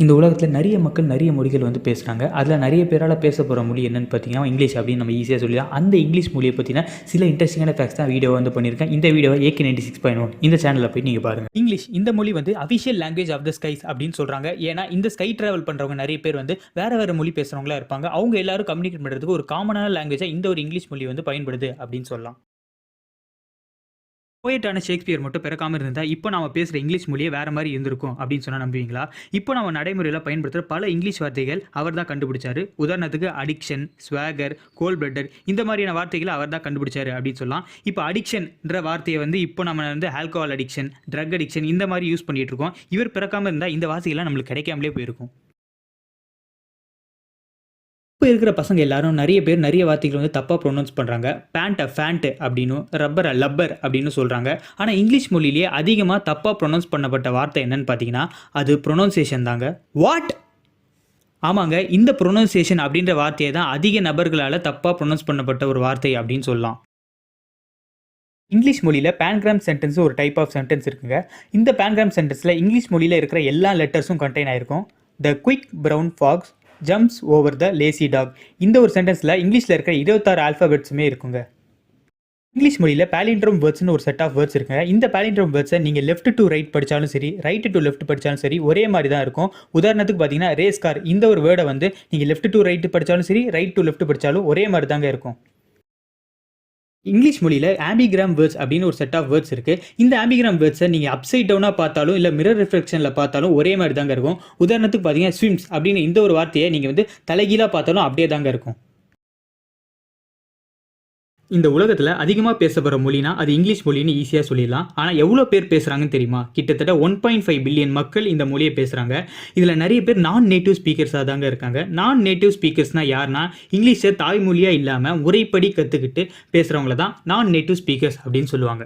இந்த உலகத்தில் நிறைய மக்கள் நிறைய மொழிகள் வந்து பேசுகிறாங்க. அதில் நிறைய பேரால் பேச போகிற மொழி என்னென்னு பார்த்தீங்கன்னா இங்கிலீஷ் அப்படின்னு நம்ம ஈஸியாக சொல்லிடலாம். அந்த இங்கிலீஷ் மொழியை பற்றின சில இன்ட்ரெஸ்டிங்கான ஃபேக்ட்ஸ் தான் வீடியோ வந்து பண்ணியிருக்கேன். இந்த வீடியோவை AK96.1 இந்த சேனலில் போய் நீங்கள் பாருங்கள். இங்கிலீஷ் இந்த மொழி வந்து official language of the skies அப்படின்னு சொல்கிறாங்க. ஏன்னா இந்த ஸ்கை ட்ராவல் பண்ணுறவங்க நிறைய பேர் வந்து வேறு மொழி பேசுகிறவங்களா இருப்பாங்க. அவங்க எல்லாரும் கம்யூனிகேட் பண்ணுறதுக்கு ஒரு காமனான லாங்குவேஜாக இந்த ஒரு இங்கிலீஷ் மொழி வந்து பயன்படுது அப்படின்னு சொல்லலாம். போயட்டான ஷேக்ஸ்பியர் மட்டும் பிறக்காமல் இருந்தால் இப்போ நம்ம பேசுகிற இங்கிலீஷ் மொழியே வேறு மாதிரி இருந்திருக்கும் அப்படின்னு சொன்னால் நம்புவீங்களா? இப்போ நம்ம நடைமுறையில் பயன்படுத்துகிற பல இங்கிலீஷ் வார்த்தைகள் அவர் தான் கண்டுபிடிச்சாரு. உதாரணத்துக்கு அடிக்ஷன், ஸ்வாகர், கோல் பிளட்டர் இந்த மாதிரியான வார்த்தைகளை அவர் தான் கண்டுபிடிச்சாரு அப்படின்னு சொல்லலாம். இப்போ அடிக்ஷன்ற வார்த்தையை வந்து இப்போ நம்ம வந்து ஆல்கஹால் அடிக்ஷன், ட்ரக் அடிக்ஷன் இந்த மாதிரி யூஸ் பண்ணிட்டு இருக்கோம். இவர் பிறக்காமல் இருந்தால் இந்த வார்த்தைகள்லாம் நம்மளுக்கு கிடைக்காமலே போயிருக்கும். இப்போ இருக்கிற பசங்க எல்லாரும் நிறைய பேர் நிறைய வார்த்தைகள் வந்து தப்பாக ப்ரொனவுன்ஸ் பண்ணுறாங்க. பேண்ட்டை ஃபேண்ட்டு அப்படின்னும், ரப்பரை லப்பர் அப்படின்னு சொல்கிறாங்க. ஆனால் இங்கிலீஷ் மொழியிலேயே அதிகமாக தப்பாக ப்ரொனவுன்ஸ் பண்ணப்பட்ட வார்த்தை என்னன்னு பார்த்தீங்கன்னா அது ப்ரொனவுன்சியேஷன் தாங்க. வாட்? ஆமாங்க, இந்த ப்ரொனவுன்சியேஷன் அப்படின்ற வார்த்தையை தான் அதிக நபர்களால் தப்பாக ப்ரொனவுன்ஸ் பண்ணப்பட்ட ஒரு வார்த்தை அப்படின்னு சொல்லலாம். இங்கிலீஷ் மொழியில் பேன்கிராம் சென்டென்ஸ் ஒரு டைப் ஆஃப் சென்டென்ஸ் இருக்குங்க. இந்த பேன்கிராம் சென்டென்ஸில் இங்கிலீஷ் மொழியில் இருக்கிற எல்லா லெட்டர்ஸும் கண்டெயின் ஆயிருக்கும். The quick brown fox jumps over the lazy dog. இந்த ஒரு சென்டென்ஸில் இங்கிலீஷில் இருக்கிற 26 ஆல்ஃபாபெட்ஸுமே இருக்குங்க. இங்கிலீஷ் மொழியில் பாலிண்ட்ரோம் வேர்ட்ஸ்னு ஒரு செட் ஆஃப் வேர்ட்ஸ் இருக்குங்க. இந்த பாலிண்ட்ரோம் வேர்ட்ஸை நீங்கள் லெஃப்ட் டு ரைட் படித்தாலும் சரி, ரைட் டு லெஃப்ட் படித்தாலும் சரி ஒரே மாதிரி தான் இருக்கும். உதாரணத்துக்கு பார்த்தீங்கன்னா ரேஸ் கார் இந்த ஒரு வேர்டை வந்து நீங்கள் லெஃப்ட் டு ரைட் படித்தாலும் சரி, ரைட் டு லெஃப்ட் படித்தாலும் ஒரே மாதிரி தாங்க இருக்கும். இங்கிலீஷ் மொழியில் ஆம்பிகிராம் வேர்ட்ஸ் அப்படின்னு ஒரு செட் ஆஃப் வேர்ட்ஸ் இருக்குது. இந்த ஆம்பிகிராம் வேர்ட்ஸை நீங்கள் அப்சைட் டவுனாக பார்த்தாலும் இல்லை மிரர் ரிஃப்ளெக்ஷனில் பார்த்தாலும் ஒரே மாதிரி தாங்க இருக்கும். உதாரணத்துக்கு பார்த்தீங்கன்னா ஸ்விம்ஸ் அப்படின்னு இந்த ஒரு வார்த்தையை நீங்கள் வந்து தலைகீழாக பார்த்தாலும் அப்படியே தாங்க இருக்கும். இந்த உலகத்தில் அதிகமாக பேசப்படுற மொழினா அது இங்கிலீஷ் மொழின்னு ஈஸியாக சொல்லிடலாம். ஆனால் எவ்வளோ பேர் பேசுகிறாங்கன்னு தெரியுமா? கிட்டத்தட்ட 1.5 பில்லியன் மக்கள் இந்த மொழியை பேசுகிறாங்க. இதில் நிறைய பேர் நான் நேட்டிவ் ஸ்பீக்கர்ஸாக தாங்க இருக்காங்க. நான் நேட்டிவ் ஸ்பீக்கர்ஸ்னால் யாருன்னா இங்கிலீஷை தாய்மொழியாக இல்லாமல் முறைப்படி கற்றுக்கிட்டு பேசுகிறவங்கள தான் நான் நேட்டிவ் ஸ்பீக்கர்ஸ் அப்படின்னு சொல்லுவாங்க.